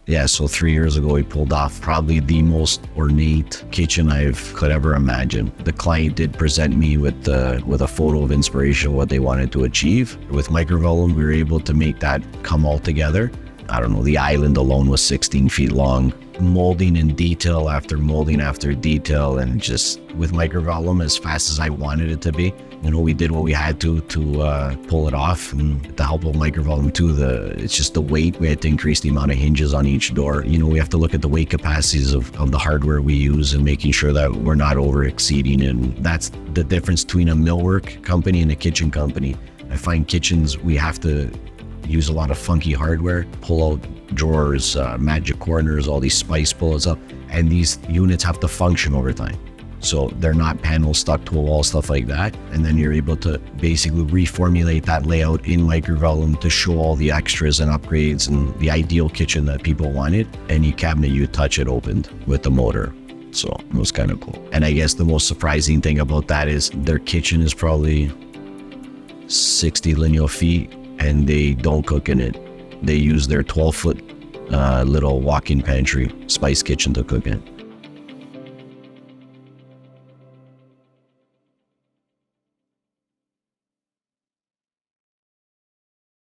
Yeah, so 3 years ago, we pulled off probably the most ornate kitchen I could ever imagine. The client did present me with a photo of inspiration, what they wanted to achieve. With Microvellum, we were able to make that come all together. I don't know, the island alone was 16 feet long, molding in detail after molding after detail, and just with Microvellum as fast as I wanted it to be. You know, we did what we had to pull it off, and with the help of Microvellum too, it's just the weight. We had to increase the amount of hinges on each door. You know, we have to look at the weight capacities of the hardware we use and making sure that we're not over exceeding. And that's the difference between a millwork company and a kitchen company. I find kitchens, we have to use a lot of funky hardware, pull out drawers, magic corners, all these spice bullets up, and these units have to function over time. So they're not panels stuck to a wall, stuff like that. And then you're able to basically reformulate that layout in Microvellum to show all the extras and upgrades and the ideal kitchen that people wanted. Any cabinet you touch, it opened with the motor. So it was kind of cool. And I guess the most surprising thing about that is their kitchen is probably 60 lineal feet, and they don't cook in it. They use their 12-foot little walk-in pantry, spice kitchen to cook in.